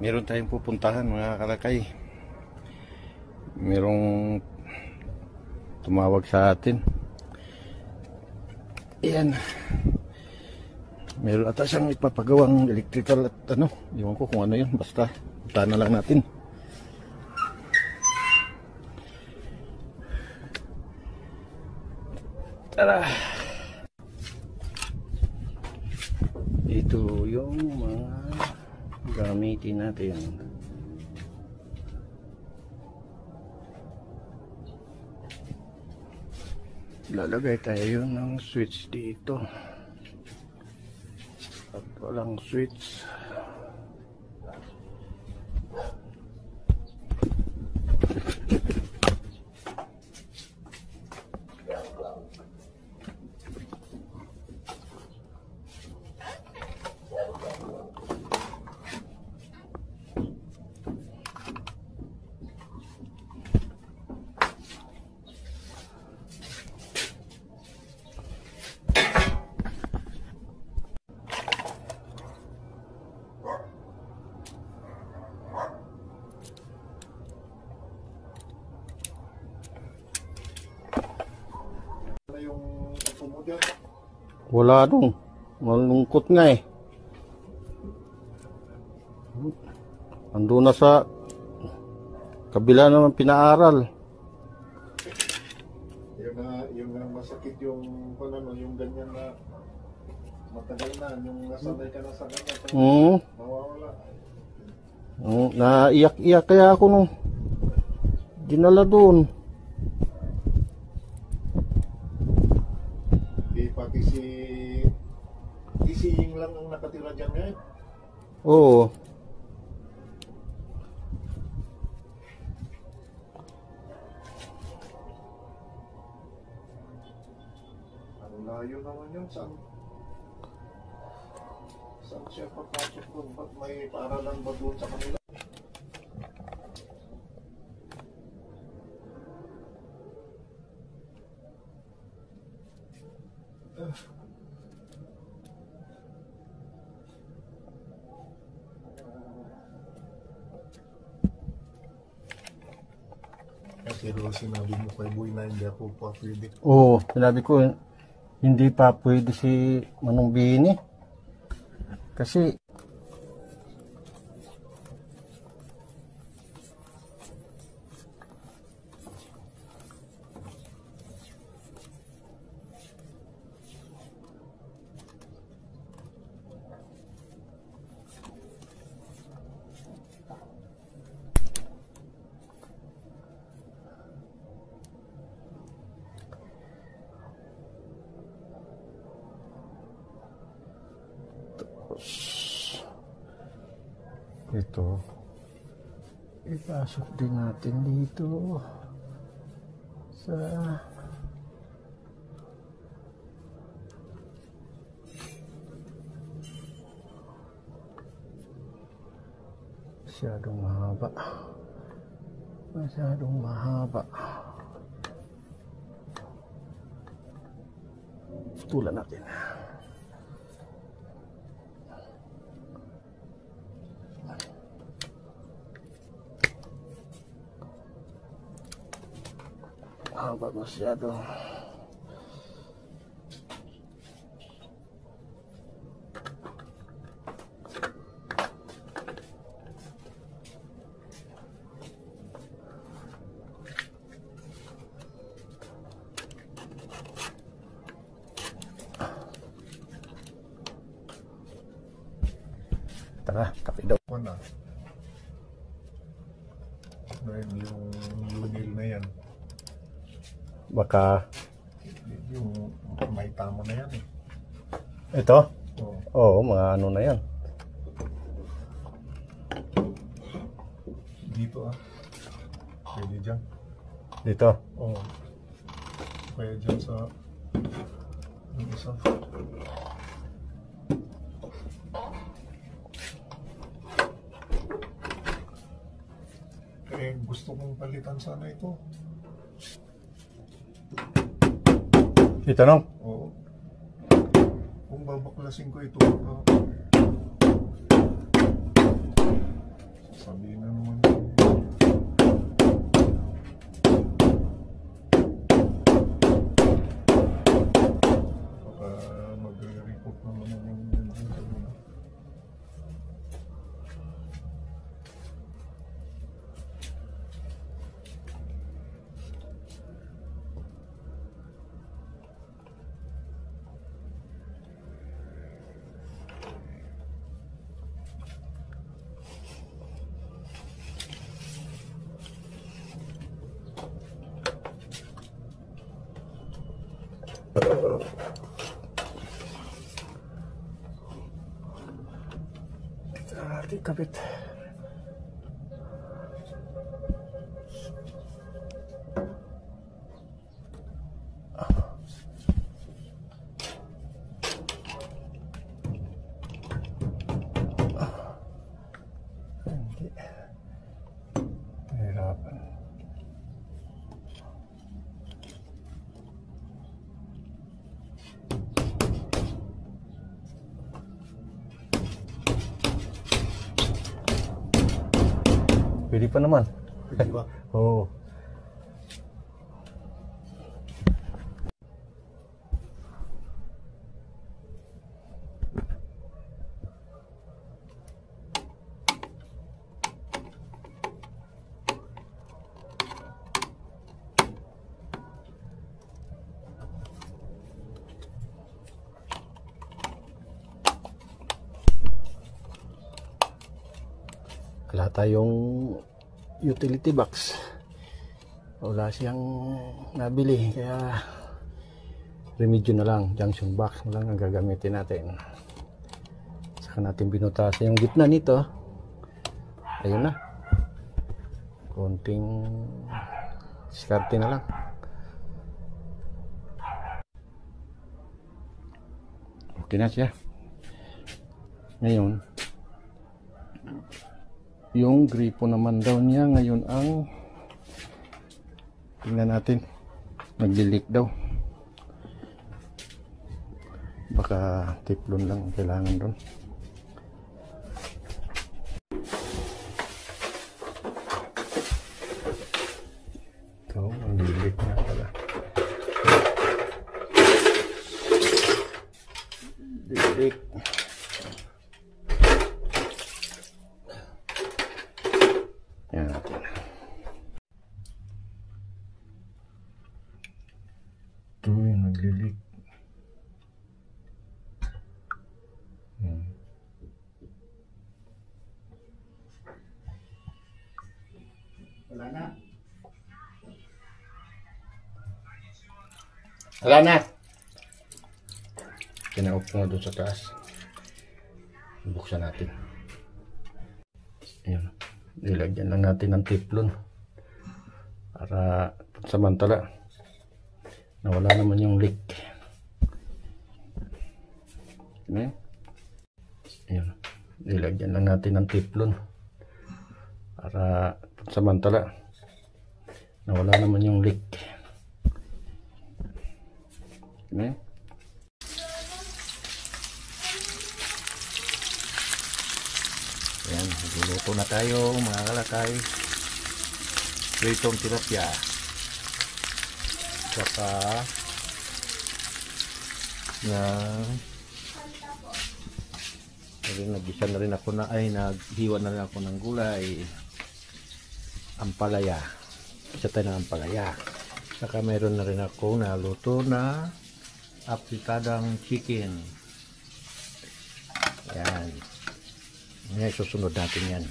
Meron tayong pupuntahan mga kalakay. Merong tumawag sa atin. Ayan. Meron ata siyang ipapagawang electrical at ano. Iwan ko kung ano yun. Basta puntahan na lang natin. Tara. Ito yung mga gamitin natin. Lalagay tayo ng switch dito. At walang switch. Wala dong. Malungkot nga eh. Andun na sa kabila naman pinaaral. Yung masakit yung ano, yung ganyan na matagal na, yung nasanay ka na sa ganyan. Mawawala. Naiyak-iyak kaya ako nung dinala doon. Pati si Ying lang ang nakatira dyan ngayon. Oo. Ang layo naman yun. Saan siya papasok doon? Ba't may paaralan ba doon sa kanila? Pero sinabi mo kay Boy na hindi ako pa pwede. Oo, sinabi ko hindi pa pwede si Manong Bini. Kasi ito ipasok din natin dito sa masyadong mahaba tulan natin. Haba masyado. Tara, kape daw. Ano? Yung lunil na yan. Baka yung may tamo na yan eh. ito? Oo, mga ano na yan. Dito pwede dyan. Dito? Oo. Kaya dyan sa yung isa. Kaya gusto kong palitan sana ito. Ito nung? Oo. Kung babaklasin ko ito, Ating kapit. Hindi. Hirapan. Pwede pa naman. Pwede ba? Oo. Wala tayong utility box, wala siyang nabili, kaya remedyo na lang, junction box na lang ang gagamitin natin. Saka natin binutasan yung gitna nito. Ayun na, konting diskarte na lang. Okay na siya. Ngayon yung gripo naman daw niya ngayon ang tingnan natin, nagli-leak daw. Baka teflon lang kailangan doon. Ito, nagli-leak na pala. Leak. Yan natin. Ito yung naglilik. Wala na. Wala na. Kinaop ko nga doon sa taas. Buksan natin. Ayan. Nilagyan lang natin ng teflon para samantala nawala naman yung leak. Ayan. Nilagyan lang natin ng teflon para samantala nawala naman yung leak. Ayan. Ayan, nagluluto na tayo mga kalakay. Pritong tilapia. Saka nagisa na rin ako naghiwa na rin ako ng gulay. Ampalaya. Isa tayo ng ampalaya. Saka mayroon na rin ako naluto na apritadang chicken. Ayan. Ngayon susunod natin yan.